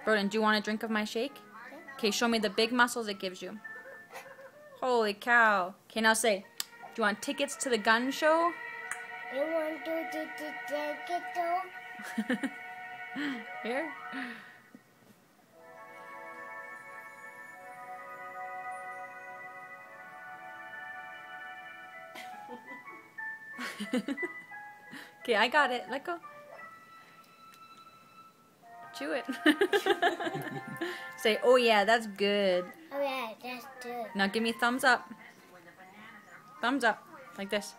Brodyn, do you want a drink of my shake? Okay, show me the big muscles it gives you. Holy cow. Okay, now say, do you want tickets to the gun show? You want to take it though? Here. Okay, I got it. Let go. Chew it. Say, oh yeah, that's good. Oh yeah, that's good. Now give me thumbs up. Thumbs up. Like this.